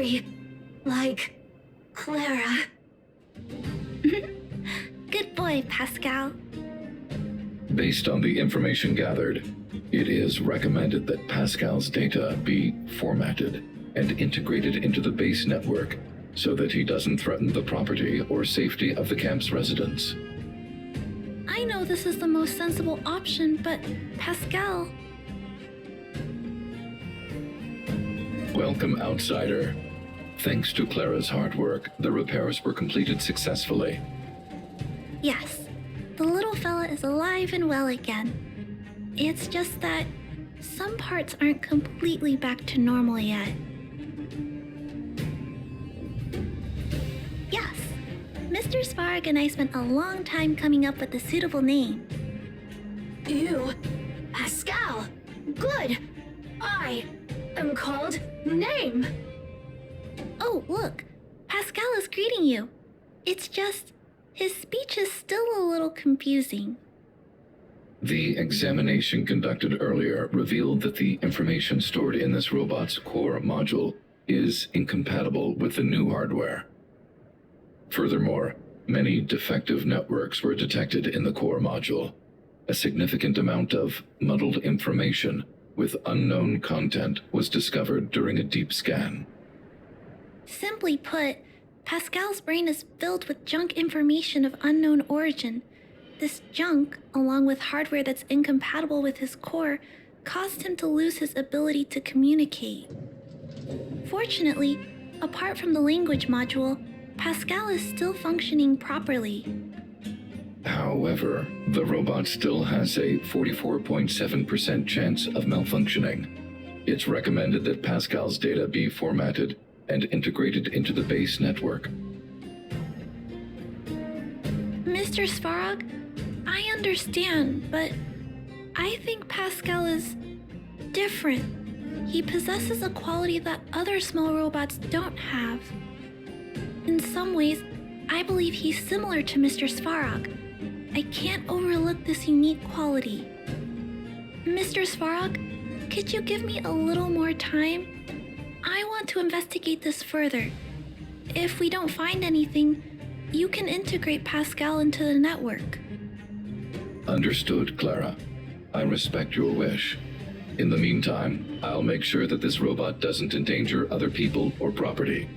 very like Clara. Good boy, Pascal. Based on the information gathered, it is recommended that Pascal's data be formatted and integrated into the base network so that he doesn't threaten the property or safety of the camp's residents. I know this is the most sensible option, but Pascal... Welcome, outsider. Thanks to Clara's hard work, the repairs were completed successfully. Yes, the little fella is alive and well again. It's just that some parts aren't completely back to normal yet. Yes, Mr. Svarg and I spent a long time coming up with a suitable name. Ew, Pascal. Good. I am called Name. Oh, look, Pascal is greeting you. It's just, his speech is still a little confusing. The examination conducted earlier revealed that the information stored in this robot's core module is incompatible with the new hardware. Furthermore, many defective networks were detected in the core module. A significant amount of muddled information with unknown content was discovered during a deep scan. Simply put, Pascal's brain is filled with junk information of unknown origin. This junk, along with hardware that's incompatible with his core, caused him to lose his ability to communicate. Fortunately, apart from the language module, Pascal is still functioning properly. However, the robot still has a 44.7% chance of malfunctioning. It's recommended that Pascal's data be formatted and integrated into the base network. Mr. Svarog, I understand, but I think Pascal is different. He possesses a quality that other small robots don't have. In some ways, I believe he's similar to Mr. Svarog. I can't overlook this unique quality. Mr. Svarog, could you give me a little more time? I want to investigate this further. If we don't find anything, you can integrate Pascal into the network. Understood, Clara. I respect your wish. In the meantime, I'll make sure that this robot doesn't endanger other people or property.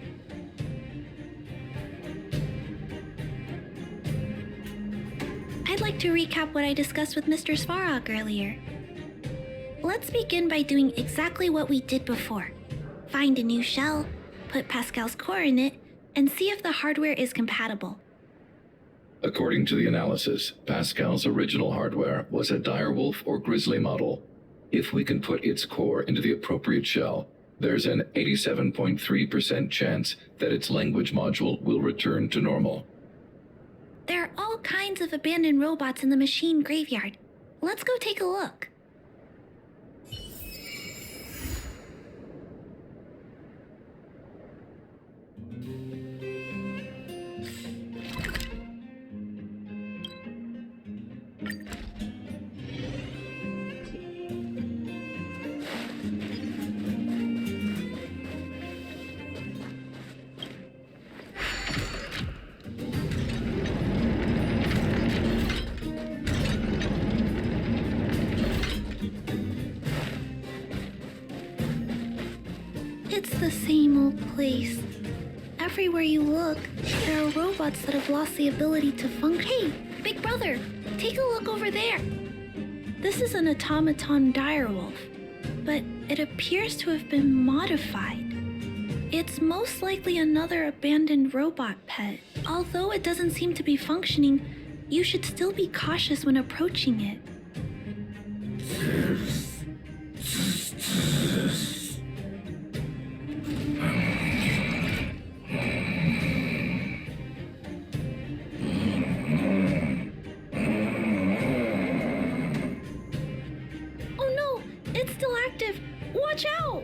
I'd like to recap what I discussed with Mr. Svarog earlier. Let's begin by doing exactly what we did before. Find a new shell, put Pascal's core in it, and see if the hardware is compatible. According to the analysis, Pascal's original hardware was a direwolf or grizzly model. If we can put its core into the appropriate shell, there's an 87.3% chance that its language module will return to normal. There are all kinds of abandoned robots in the machine graveyard. Let's go take a look. It's the same old place. Everywhere you look, there are robots that have lost the ability to function. Hey, big brother, take a look over there. This is an automaton direwolf, but it appears to have been modified. It's most likely another abandoned robot pet. Although it doesn't seem to be functioning, you should still be cautious when approaching it. Oh no, it's still active. Watch out!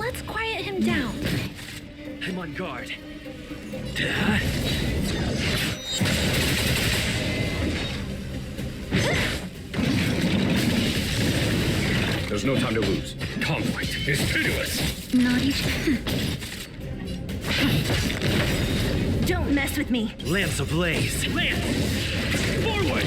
Let's quiet him down. I'm on guard. There's no time to lose. Conflict is pitiless. Not even. Don't mess with me. Lamps ablaze. Lance! Forward!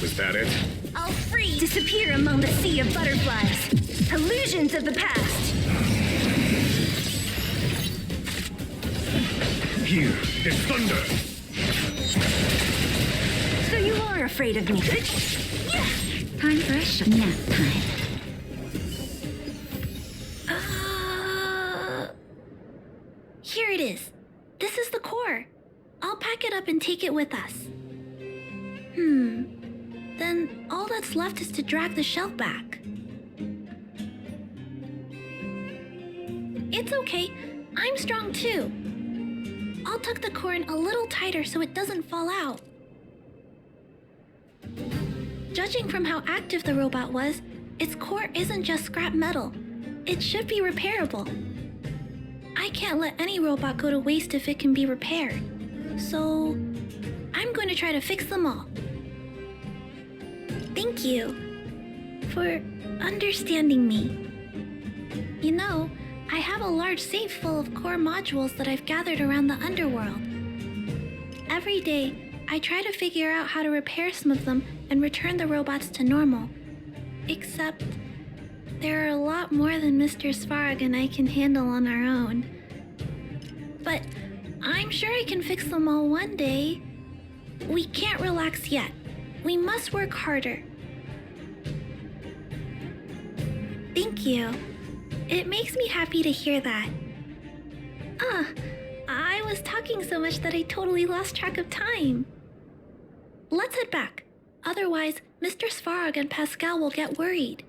Was that it? I'll freeze. Disappear among the sea of butterflies. Illusions of the past. Here is thunder. So you are afraid of me. Time for a nap time. Here it is. This is the core. I'll pack it up and take it with us. Then all that's left is to drag the shell back. It's okay. I'm strong too. I'll tuck the core in a little tighter so it doesn't fall out. Judging from how active the robot was, its core isn't just scrap metal. It should be repairable. I can't let any robot go to waste if it can be repaired. So, I'm going to try to fix them all. Thank you for understanding me. You know, I have a large safe full of core modules that I've gathered around the underworld. Every day, I try to figure out how to repair some of them and return the robots to normal. Except, there are a lot more than Mr. Svarog and I can handle on our own. But I'm sure I can fix them all one day. We can't relax yet. We must work harder. Thank you. It makes me happy to hear that. I was talking so much that I totally lost track of time. Let's head back. Otherwise, Mr. Svarog and Pascal will get worried.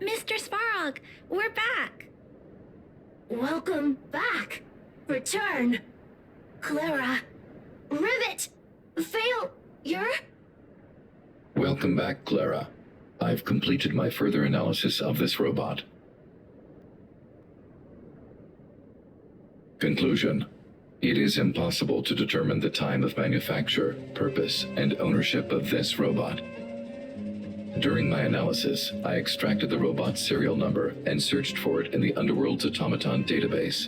Mr. Svarog, we're back. Welcome back. Return. Clara. Rivet. Failure. Welcome back, Clara. I've completed my further analysis of this robot. Conclusion. It is impossible to determine the time of manufacture, purpose, and ownership of this robot. During my analysis, I extracted the robot's serial number and searched for it in the Underworld's automaton database.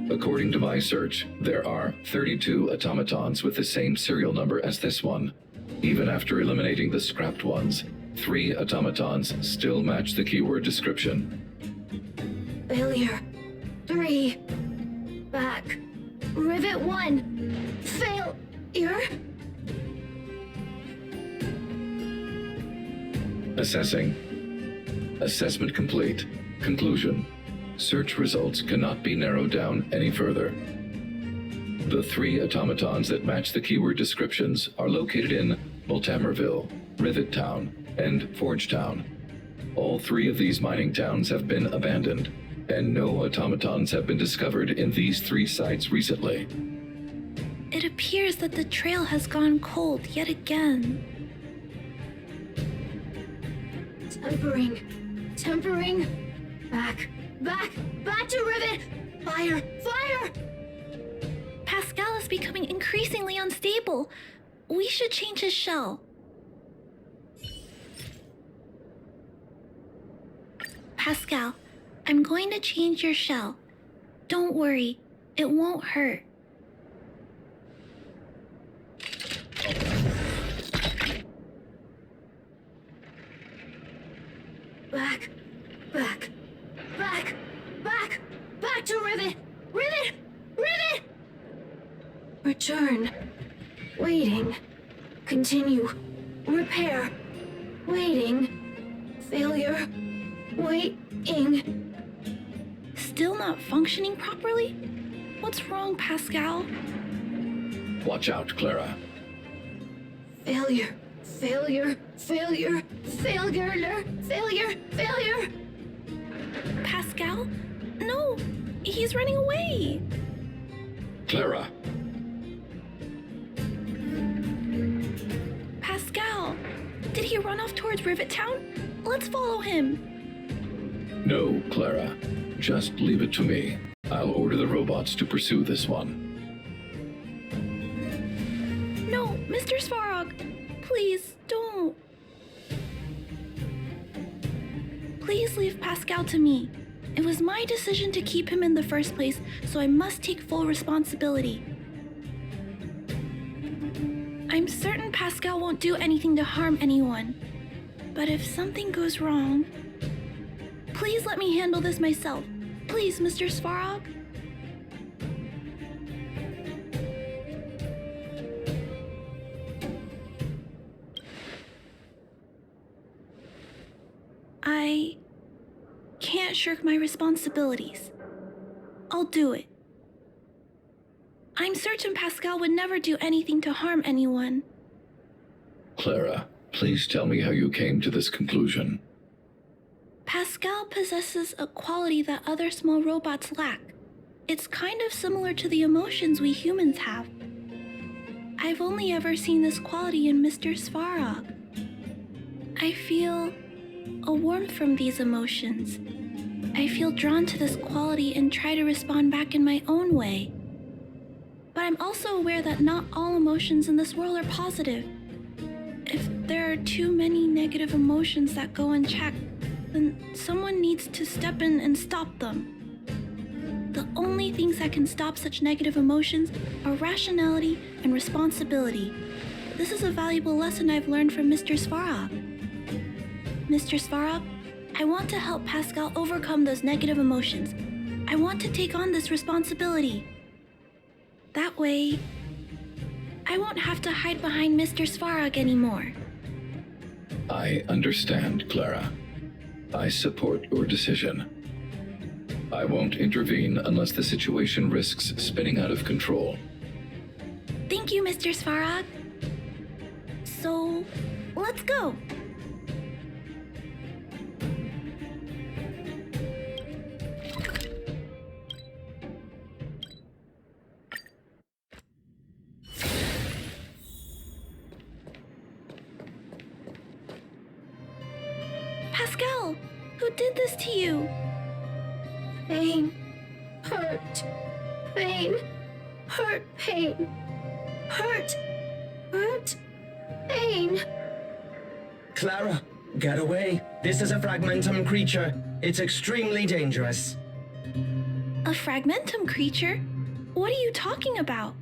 According to my search, there are 32 automatons with the same serial number as this one. Even after eliminating the scrapped ones, 3 automatons still match the keyword description. Failure. 3. Back. Rivet 1. Failure. Assessing. Assessment complete. Conclusion. Search results cannot be narrowed down any further. The 3 automatons that match the keyword descriptions are located in Multamerville, Rivet Town, and Forge Town. All 3 of these mining towns have been abandoned, and no automatons have been discovered in these 3 sites recently. It appears that the trail has gone cold yet again. Tempering. Back to Rivet. Fire. Pascal is becoming increasingly unstable. We should change his shell. Pascal, I'm going to change your shell. Don't worry, it won't hurt. Back to Rivet. Return. Waiting. Continue. Repair. Waiting. Failure. Waiting. Still not functioning properly? What's wrong, Pascal? Watch out, Clara. Failure. Failure! Failure! Failure! Failure! Pascal? No, he's running away. Clara, Pascal, did he run off towards Rivet Town? Let's follow him. no, Clara. Just leave it to me. I'll order the robots to pursue this one. No, Mr. Svarog, please don't. Please leave Pascal to me. It was my decision to keep him in the first place, so I must take full responsibility. I'm certain Pascal won't do anything to harm anyone. But if something goes wrong, please let me handle this myself. Please, Mr. Svarog. I can't shirk my responsibilities. I'll do it. I'm certain Pascal would never do anything to harm anyone. Clara, please tell me how you came to this conclusion. Pascal possesses a quality that other small robots lack. It's kind of similar to the emotions we humans have. I've only ever seen this quality in Mr. Svarog. I feel a warmth from these emotions. I feel drawn to this quality and try to respond back in my own way. But I'm also aware that not all emotions in this world are positive. If there are too many negative emotions that go unchecked, then someone needs to step in and stop them. The only things that can stop such negative emotions are rationality and responsibility. This is a valuable lesson I've learned from Mr. Svarog. Mr. Svarog, I want to help Pascal overcome those negative emotions. I want to take on this responsibility. That way, I won't have to hide behind Mr. Svarog anymore. I understand, Clara. I support your decision. I won't intervene unless the situation risks spinning out of control. Thank you, Mr. Svarog. So, let's go. Pascal, who did this to you? Pain. Hurt. Pain. Hurt. Pain. Hurt. Hurt. Pain. Clara, get away. This is a fragmentum creature. It's extremely dangerous. A fragmentum creature? What are you talking about?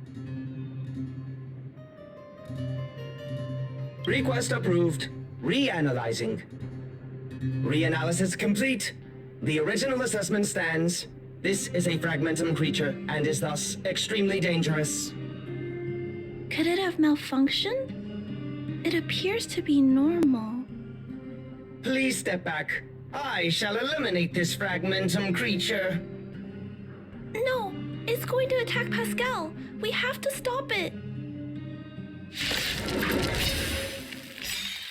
Request approved. Reanalyzing. Reanalysis complete. The original assessment stands. This is a fragmentum creature and is thus extremely dangerous. Could it have malfunctioned? It appears to be normal. Please step back. I shall eliminate this fragmentum creature. No, it's going to attack Pascal. We have to stop it.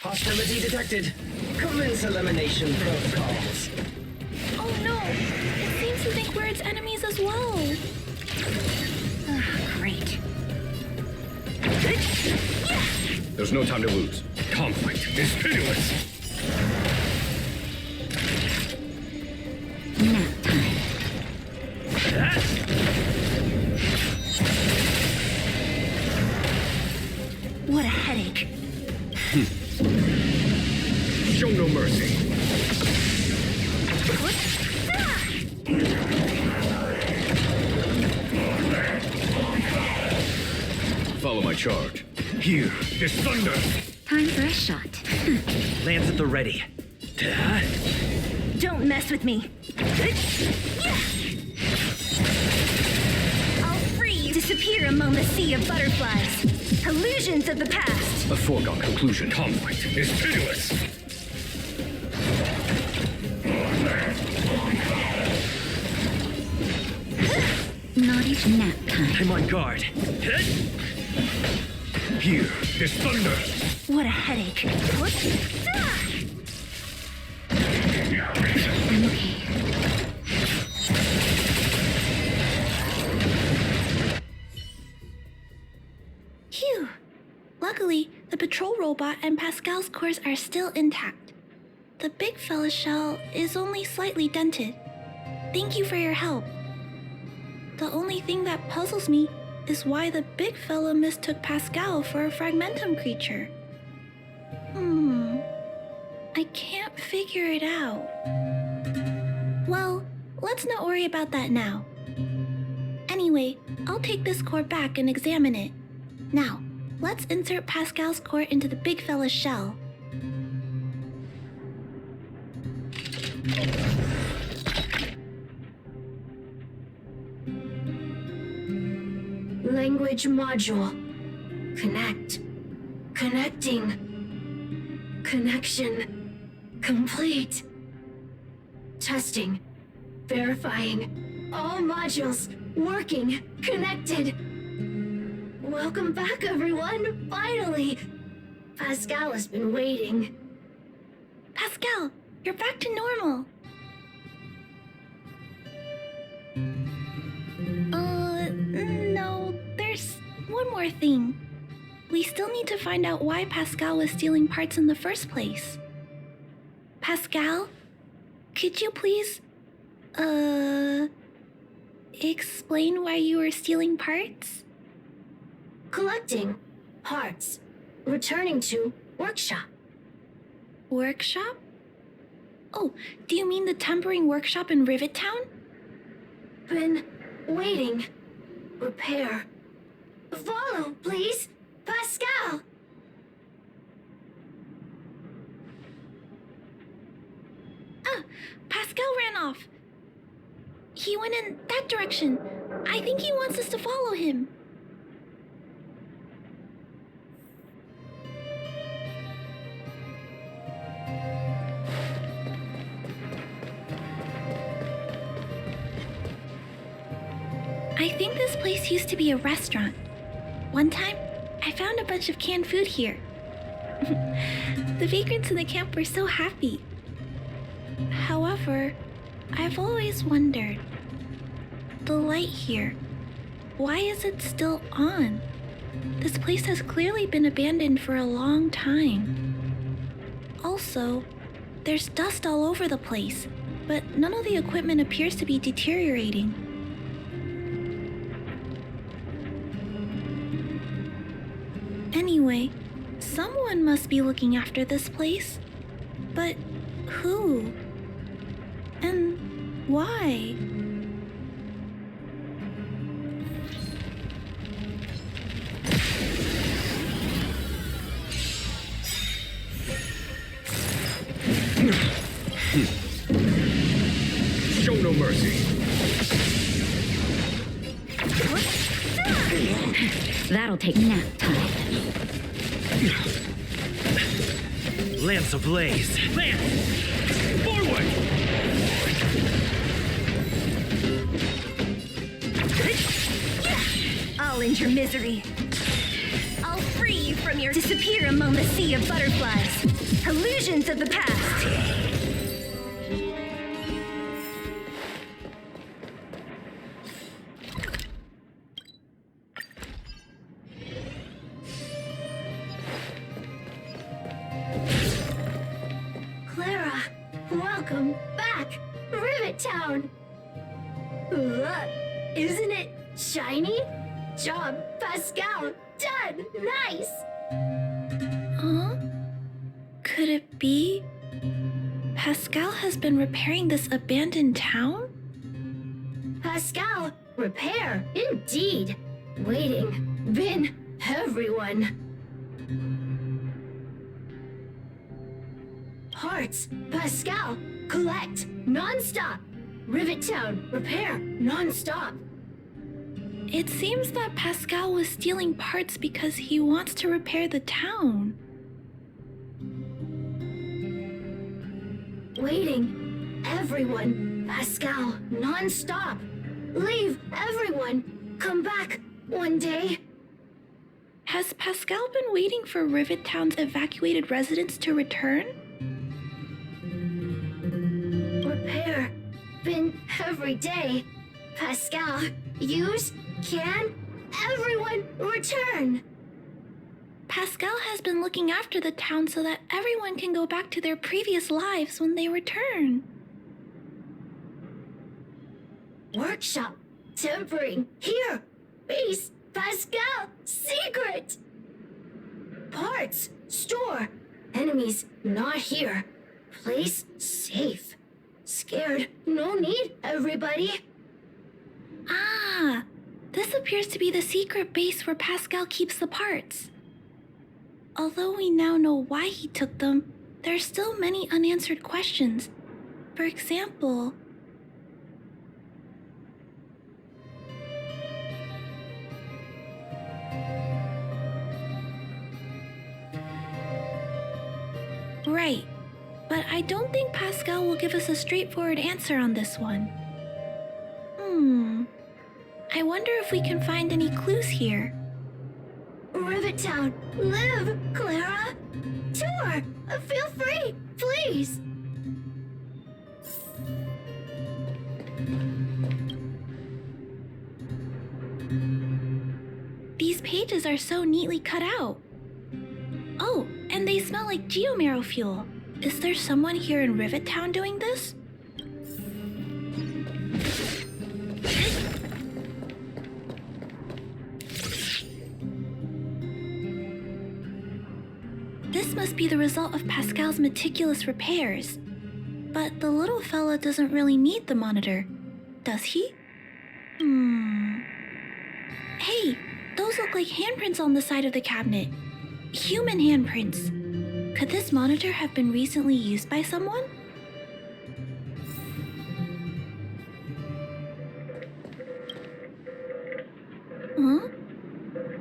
Hostility detected. Commence elimination protocols. Oh no, it seems to think we're its enemies as well. Great. There's no time to lose. Conflict is pitiless. Nap time. What a headache. Show no mercy. Follow my charge. Here is thunder. Time for a shot. Lance at the ready. Don't mess with me. I'll free you. Disappear among the sea of butterflies. Illusions of the past. A foregone conclusion. Conflict is pitiless. Naughty nap time. I'm on guard. Here, this thunder! What a headache. What? Ah! I'm okay. Phew! Luckily, the patrol robot and Pascal's cores are still intact. The big fella's shell is only slightly dented. Thank you for your help. The only thing that puzzles me is why the big fella mistook Pascal for a fragmentum creature. I can't figure it out. Well, let's not worry about that now. Anyway, I'll take this core back and examine it. Now, let's insert Pascal's core into the big fella's shell. Language module. Connect. Connecting. Connection. Complete. Testing. Verifying. All modules working. Connected. Welcome back, everyone. Finally. Pascal has been waiting. Pascal, you're back to normal. No, there's one more thing. We still need to find out why Pascal was stealing parts in the first place. Pascal, could you please, explain why you were stealing parts? Collecting. Parts. Returning to workshop. Workshop? Oh, do you mean the tempering workshop in Rivet Town? Been waiting. Repair. Follow, please. Pascal! Pascal ran off. He went in that direction. I think he wants us to follow him. I think this place used to be a restaurant. One time, I found a bunch of canned food here. The vagrants in the camp were so happy. However, I've always wondered, the light here, why is it still on? This place has clearly been abandoned for a long time. Also, there's dust all over the place, but none of the equipment appears to be deteriorating. Anyway, someone must be looking after this place. But who? And why? Show no mercy. That'll take nap time. Lance ablaze. Lance! Forward! I'll end your misery. I'll free you from your disappear among the sea of butterflies. Illusions of the past. Clara, welcome back, Rivet Town. Look, isn't it shiny? Job, Pascal, done, nice. Huh? Could it be Pascal has been repairing this abandoned town? Pascal, repair, indeed. Waiting, been everyone. Parts, Pascal, collect, non-stop. Rivet Town, repair, non-stop. It seems that Pascal was stealing parts because he wants to repair the town. Waiting, everyone, Pascal, non-stop. Leave, everyone, come back one day. Has Pascal been waiting for Rivet Town's evacuated residents to return? Repair. Been every day. Pascal, use, can, everyone return. Pascal has been looking after the town so that everyone can go back to their previous lives when they return. Workshop. Tempering. Here. Base. Pascal. Secret. Parts. Store. Enemies not here. Place safe. Scared. No need, everybody. Ah, this appears to be the secret base where Pascal keeps the parts. Although we now know why he took them, there are still many unanswered questions. For example, right, but I don't think Pascal will give us a straightforward answer on this one. I wonder if we can find any clues here. Rivet Town. Live, Clara. Tour. Feel free, please. These pages are so neatly cut out. Oh, and they smell like geomarrow fuel. Is there someone here in Rivet Town doing this? This must be the result of Pascal's meticulous repairs. But the little fella doesn't really need the monitor, does he? Hey, those look like handprints on the side of the cabinet. Human handprints. Could this monitor have been recently used by someone? Huh?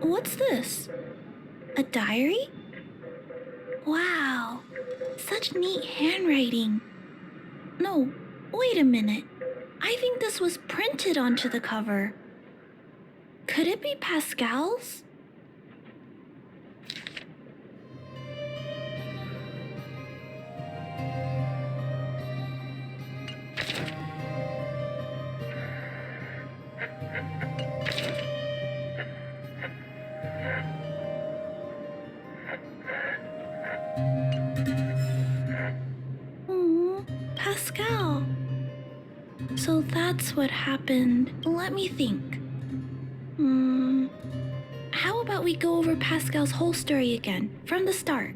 What's this? A diary? Wow, such neat handwriting. No, wait a minute. I think this was printed onto the cover. Could it be Pascal's? Pascal. So that's what happened. Let me think. How about we go over Pascal's whole story again, from the start?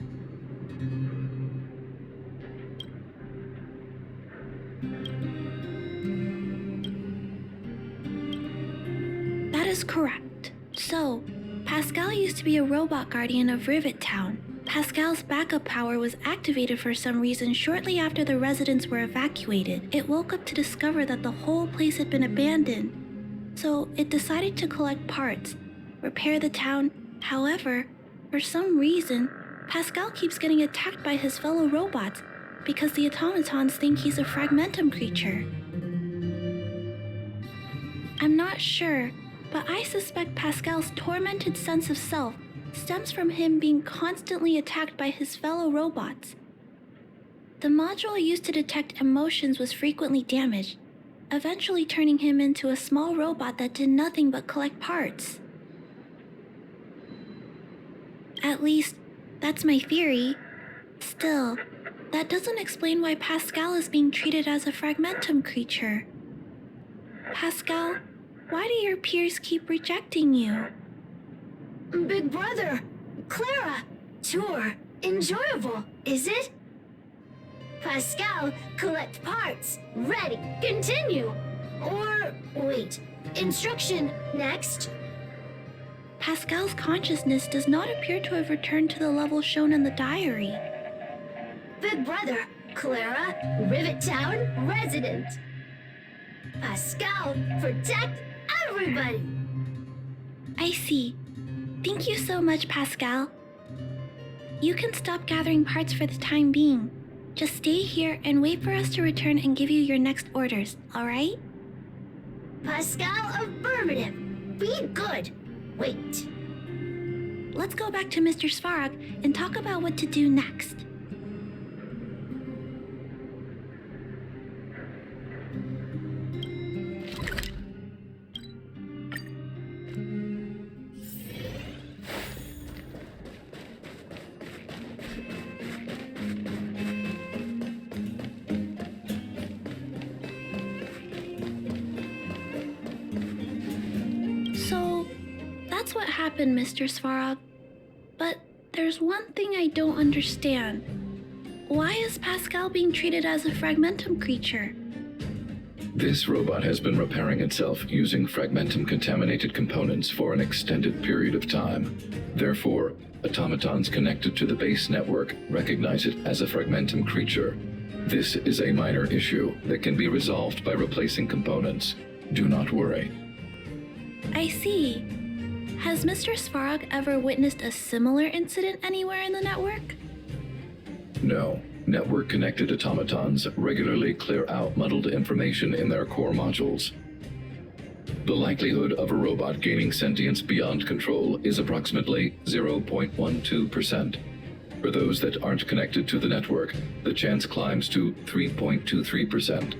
That is correct. So, Pascal used to be a robot guardian of Rivet Town. Pascal's backup power was activated for some reason shortly after the residents were evacuated. It woke up to discover that the whole place had been abandoned. So it decided to collect parts, repair the town. However, for some reason, Pascal keeps getting attacked by his fellow robots because the automatons think he's a fragmentum creature. I'm not sure, but I suspect Pascal's tormented sense of self stems from him being constantly attacked by his fellow robots. The module used to detect emotions was frequently damaged, eventually turning him into a small robot that did nothing but collect parts. At least, that's my theory. Still, that doesn't explain why Pascal is being treated as a fragmentum creature. Pascal, why do your peers keep rejecting you? Big brother, Clara, tour, enjoyable, is it? Pascal, collect parts, ready, continue. Or, wait, instruction, next. Pascal's consciousness does not appear to have returned to the level shown in the diary. Big brother, Clara, Rivet Town, resident. Pascal, protect everybody. I see. Thank you so much, Pascal. You can stop gathering parts for the time being. Just stay here and wait for us to return and give you your next orders, alright? Pascal, affirmative. Be good. Wait. let's go back to Mr. Svarog and talk about what to do next. So, that's what happened, Mr. Svarog. But there's one thing I don't understand. Why is Pascal being treated as a fragmentum creature? This robot has been repairing itself using fragmentum-contaminated components for an extended period of time. Therefore, automatons connected to the base network recognize it as a fragmentum creature. This is a minor issue that can be resolved by replacing components. Do not worry. I see. Has Mr. Svarog ever witnessed a similar incident anywhere in the network? No. Network-connected automatons regularly clear out muddled information in their core modules. The likelihood of a robot gaining sentience beyond control is approximately 0.12%. For those that aren't connected to the network, the chance climbs to 3.23%.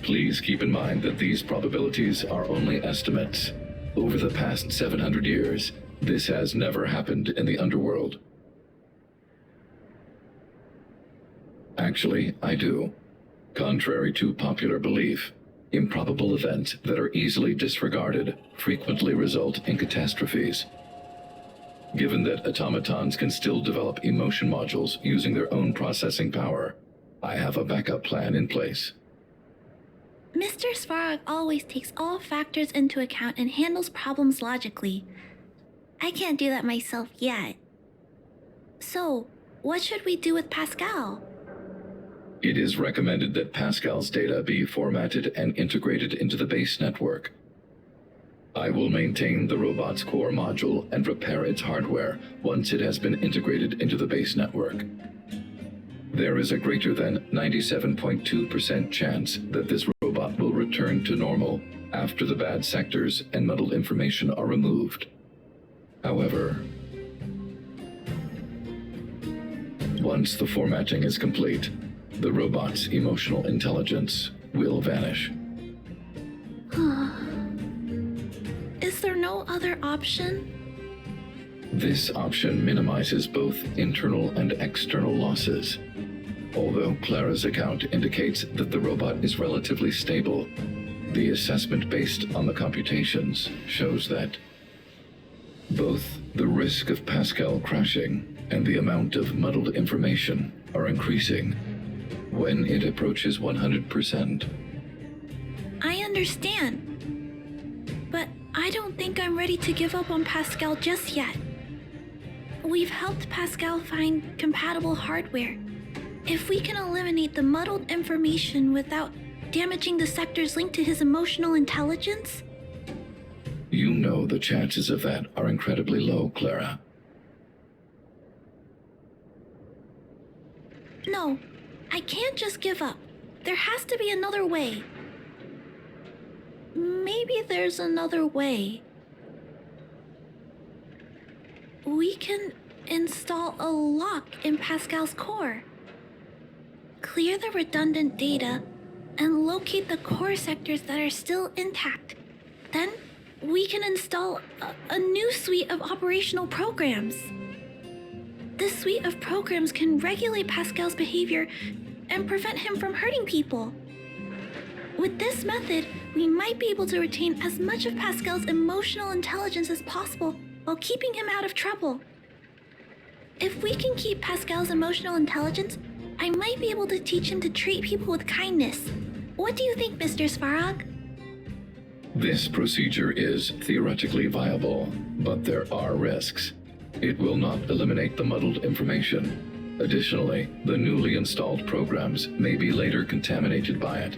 Please keep in mind that these probabilities are only estimates. Over the past 700 years, this has never happened in the underworld. Actually, I do. Contrary to popular belief, improbable events that are easily disregarded frequently result in catastrophes. Given that automatons can still develop emotion modules using their own processing power, I have a backup plan in place. Mr. Svarog always takes all factors into account and handles problems logically. I can't do that myself yet. So, what should we do with Pascal? It is recommended that Pascal's data be formatted and integrated into the base network. I will maintain the robot's core module and repair its hardware once it has been integrated into the base network. There is a greater than 97.2% chance that this robot will return to normal after the bad sectors and muddled information are removed. However, once the formatting is complete, the robot's emotional intelligence will vanish. Is there no other option? This option minimizes both internal and external losses. Although Clara's account indicates that the robot is relatively stable, the assessment based on the computations shows that both the risk of Pascal crashing and the amount of muddled information are increasing when it approaches 100%. I understand. But I don't think I'm ready to give up on Pascal just yet. We've helped Pascal find compatible hardware. If we can eliminate the muddled information without damaging the sectors linked to his emotional intelligence... You know the chances of that are incredibly low, Clara. No, I can't just give up. There has to be another way. Maybe there's another way. We can install a lock in Pascal's core. Clear the redundant data and locate the core sectors that are still intact. Then we can install a new suite of operational programs. This suite of programs can regulate Pascal's behavior and prevent him from hurting people. With this method, we might be able to retain as much of Pascal's emotional intelligence as possible while keeping him out of trouble. If we can keep Pascal's emotional intelligence, I might be able to teach him to treat people with kindness. What do you think, Mr. Svarog? This procedure is theoretically viable, but there are risks. It will not eliminate the muddled information. Additionally, the newly installed programs may be later contaminated by it.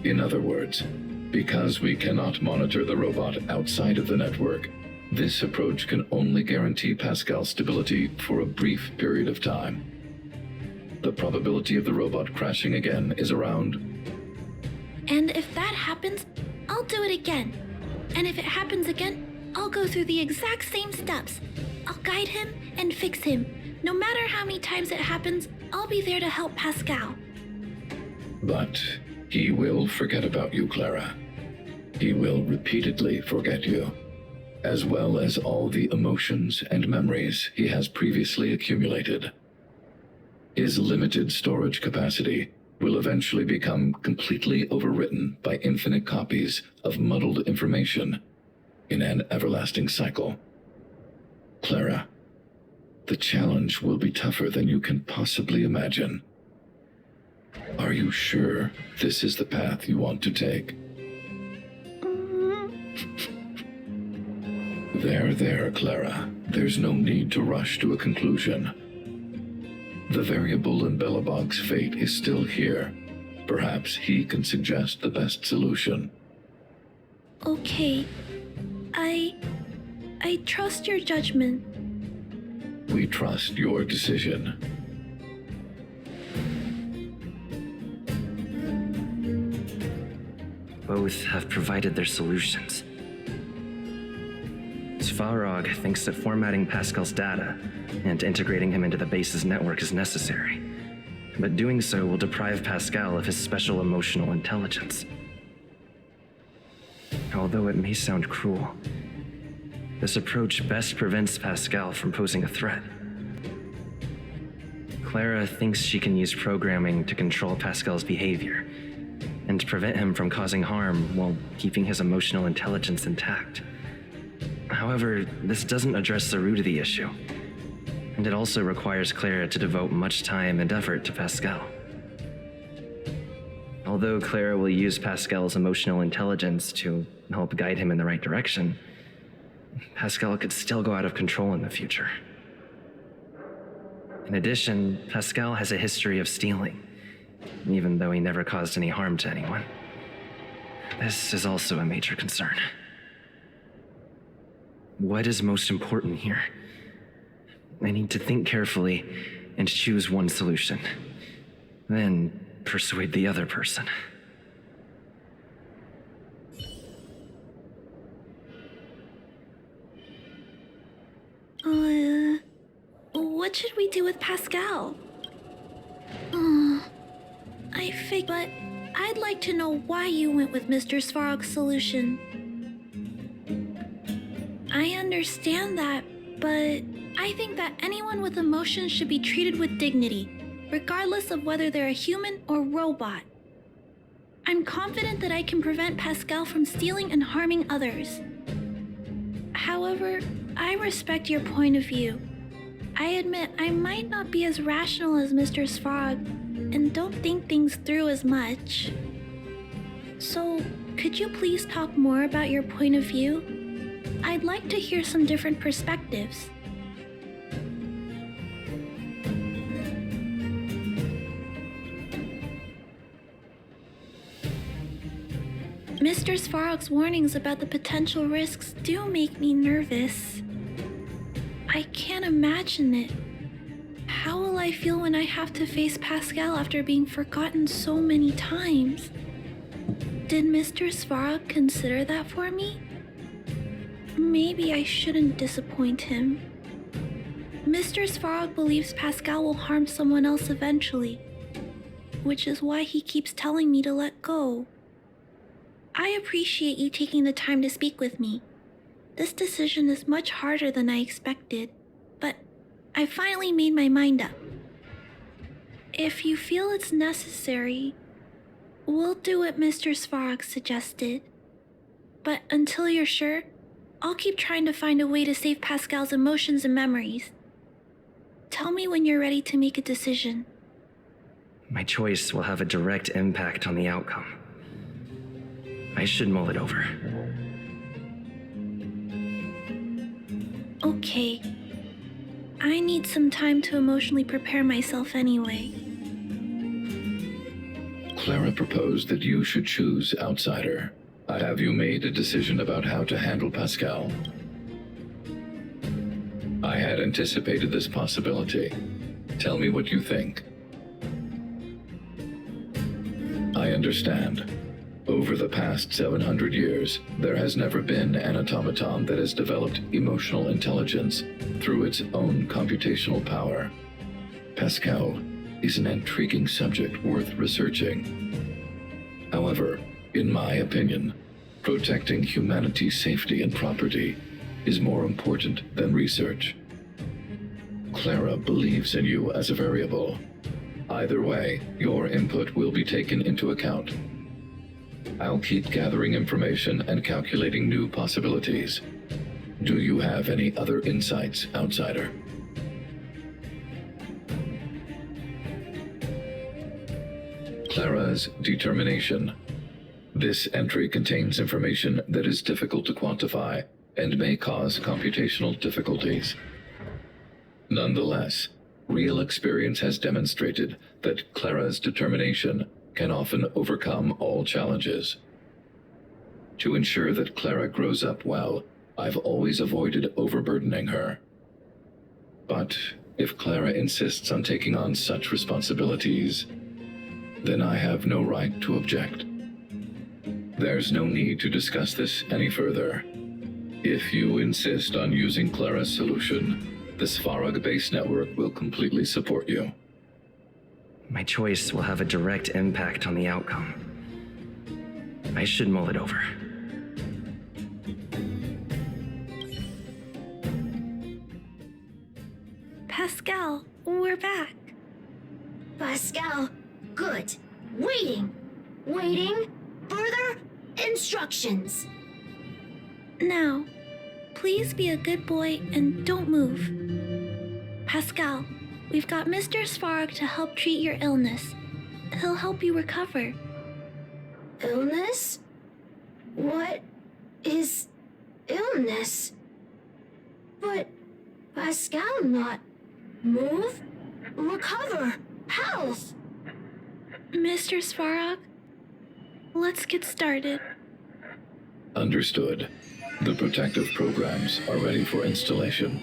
In other words, because we cannot monitor the robot outside of the network, this approach can only guarantee Pascal's stability for a brief period of time. The probability of the robot crashing again is around... And if that happens, I'll do it again. And if it happens again, I'll go through the exact same steps. I'll guide him and fix him. No matter how many times it happens, I'll be there to help Pascal. But he will forget about you, Clara. He will repeatedly forget you, as well as all the emotions and memories he has previously accumulated. His limited storage capacity will eventually become completely overwritten by infinite copies of muddled information in an everlasting cycle. Clara, the challenge will be tougher than you can possibly imagine. Are you sure this is the path you want to take? There, Clara. There's no need to rush to a conclusion. The variable in Belobog's fate is still here. Perhaps he can suggest the best solution. Okay. I trust your judgment. We trust your decision. Both have provided their solutions. Svarog thinks that formatting Pascal's data and integrating him into the base's network is necessary, but doing so will deprive Pascal of his special emotional intelligence. Although it may sound cruel, this approach best prevents Pascal from posing a threat. Clara thinks she can use programming to control Pascal's behavior and prevent him from causing harm while keeping his emotional intelligence intact. However, this doesn't address the root of the issue, and it also requires Clara to devote much time and effort to Pascal. Although Clara will use Pascal's emotional intelligence to help guide him in the right direction, Pascal could still go out of control in the future. In addition, Pascal has a history of stealing, even though he never caused any harm to anyone. This is also a major concern. What is most important here? I need to think carefully and choose one solution, then persuade the other person. What should we do with Pascal? But I'd like to know why you went with Mr. Svarog's solution. I understand that, but I think that anyone with emotions should be treated with dignity, regardless of whether they're a human or robot. I'm confident that I can prevent Pascal from stealing and harming others. However, I respect your point of view. I admit I might not be as rational as Mr. Svarog and don't think things through as much. So, could you please talk more about your point of view? I'd like to hear some different perspectives. Mr. Svarog's warnings about the potential risks do make me nervous. I can't imagine it. How will I feel when I have to face Pascal after being forgotten so many times? Did Mr. Svarog consider that for me? Maybe I shouldn't disappoint him. Mr. Svarog believes Pascal will harm someone else eventually, which is why he keeps telling me to let go. I appreciate you taking the time to speak with me. This decision is much harder than I expected, but I finally made my mind up. If you feel it's necessary, we'll do what Mr. Svarog suggested. But until you're sure, I'll keep trying to find a way to save Pascal's emotions and memories. Tell me when you're ready to make a decision. My choice will have a direct impact on the outcome. I should mull it over. Okay. I need some time to emotionally prepare myself anyway. Clara proposed that you should choose outsider. Have you made a decision about how to handle Pascal? I had anticipated this possibility. Tell me what you think. I understand. Over the past 700 years, there has never been an automaton that has developed emotional intelligence through its own computational power. Pascal is an intriguing subject worth researching. However, in my opinion, protecting humanity's safety and property is more important than research. Clara believes in you as a variable. Either way, your input will be taken into account. I'll keep gathering information and calculating new possibilities. Do you have any other insights, Outsider? Clara's determination. This entry contains information that is difficult to quantify and may cause computational difficulties. Nonetheless, real experience has demonstrated that Clara's determination can often overcome all challenges. To ensure that Clara grows up well, I've always avoided overburdening her. But if Clara insists on taking on such responsibilities, then I have no right to object. There's no need to discuss this any further. If you insist on using Clara's solution, the Svarog base network will completely support you. My choice will have a direct impact on the outcome. I should mull it over. Pascal, we're back. Pascal, good. Waiting. Waiting. Further instructions. Now, please be a good boy and don't move. Pascal, we've got Mr. Svarog to help treat your illness. He'll help you recover. Illness? What is illness? But Pascal not move, recover, health. Mr. Svarog, let's get started. Understood. The protective programs are ready for installation.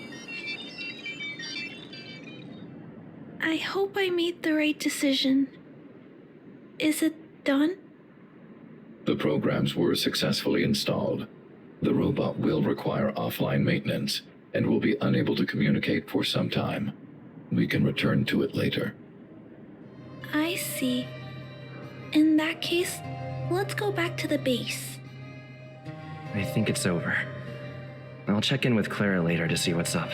I hope I made the right decision. Is it done? The programs were successfully installed. The robot will require offline maintenance and will be unable to communicate for some time. We can return to it later. I see. In that case, let's go back to the base. I think it's over. I'll check in with Clara later to see what's up.